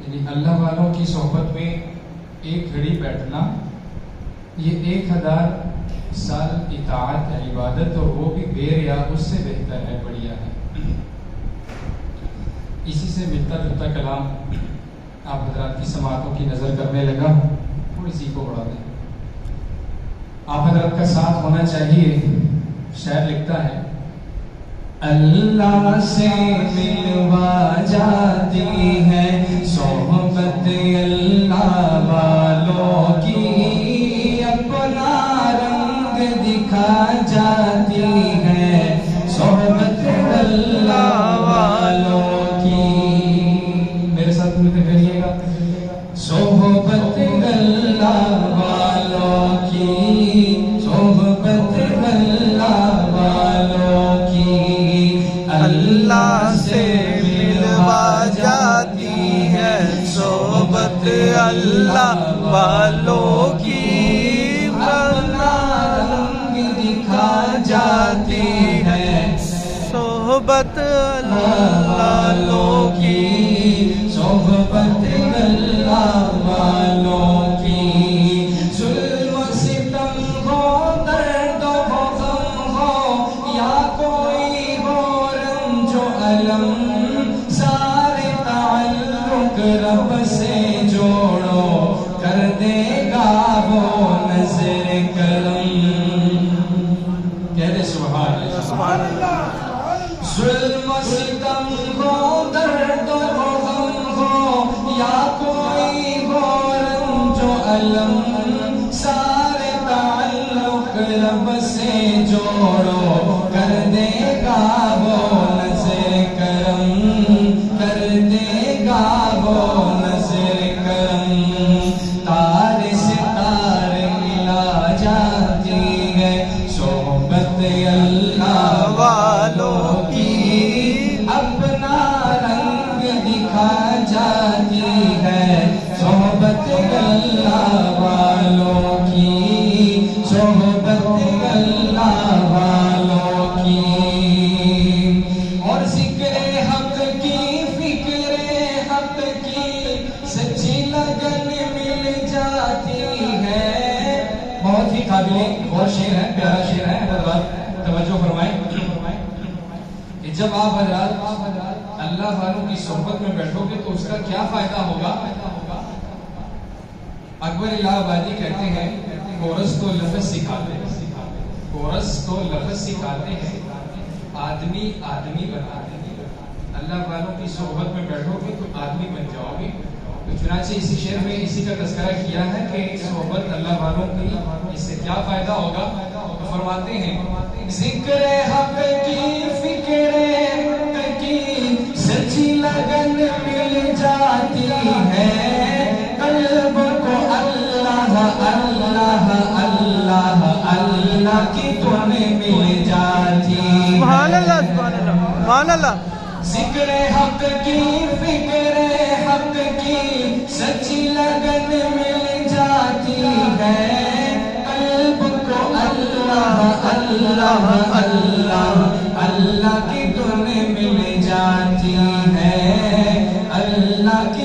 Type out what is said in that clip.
یعنی اللہ والوں کی صحبت میں ایک گھڑی بیٹھنا یہ 1000 سال اطاعت ہے، عبادت، اور وہ بھی بے ریا، اس سے بہتر ہے، بڑھیا ہے۔ اسی سے ملتا جلتا کلام آپ حضرات کی سماعتوں کی نظر کرنے لگا، تھوڑی سی کو بڑھا دیں، آپ حضرات کا ساتھ ہونا چاہیے۔ شاعر لکھتا ہے، اللہ سے ملوا جاتی ہے صحبت اللہ والوں کی، اپنا رنگ دکھا جاتی ہے صحبت اللہ والوں کی۔ میرے ساتھ ملتے کریے گا، صحبت اللہ والوں کی، صحبت اللہ والوں کی، اللہ سے ملوا جاتی ہے صحبت اللہ والوں کی، اپنا رنگ دکھا جاتی ہے صحبت اللہ والوں کی، صحبت اللہ والوں کی۔ ظلم و ستم ہو، درد و غم ہو، یا کوئی ہو رنج و الم، سارے تعلق رب سے جوڑو، کر دے گا وہ نظر کرم۔ کہہ دے سبحان اللہ، سبحان اللہ۔ ظلم و ستم ہو، درد و غم ہو، یا کوئی ہو رنج و الم، سارے تعلق رب سے جوڑو، کر دے گا وہ نظر کرم، کر دے گا وہ نظر کرم۔ تارے سے تارے ملا جاتی ہے صحبت اللہ والوں کی، اپنا رنگ دکھا جاتی ہے صحبت اللہ والوں کی، صحبت اللہ والوں کی۔ اور ذکر حق کی، فکر حق کی سچی لگن مل جاتی ہے۔ بہت ہی قابل غور شعر ہے، پیارا شعر ہے، حضرات توجہ فرمائیں کہ جب آپ حضرات اللہ والوں کی صحبت میں بیٹھو گے تو اس کا کیا فائدہ ہوگا۔ اکبر الہ آبادی کہتے ہیں، کورس تو لفظ سکھاتے ہیں، کورس تو لفظ سکھاتے ہیں، آدمی آدمی بناتے ہیں۔ اللہ والوں کی صحبت میں بیٹھو گے تو آدمی بن جاؤ گے۔ تو چنانچہ اسی شعر میں اسی کا تذکرہ کیا ہے کہ صحبت اللہ والوں کی اس سے کیا فائدہ ہوگا۔ تو فرماتے ہیں، ذکر حق کی، فکر حق کی سچی لگن مل جاتی ہے، قلب کو اللہ اللہ اللہ اللہ کی دھن مل جاتی ہے۔ سبحان اللہ، سبحان اللہ، سبحان اللہ۔ ذکر حق کی، فکر حق کی سچی لگن مل جاتی ہے، قلب کو اللہ اللہ اللہ اللہ کی دھن مل جاتی ہے، اللہ کی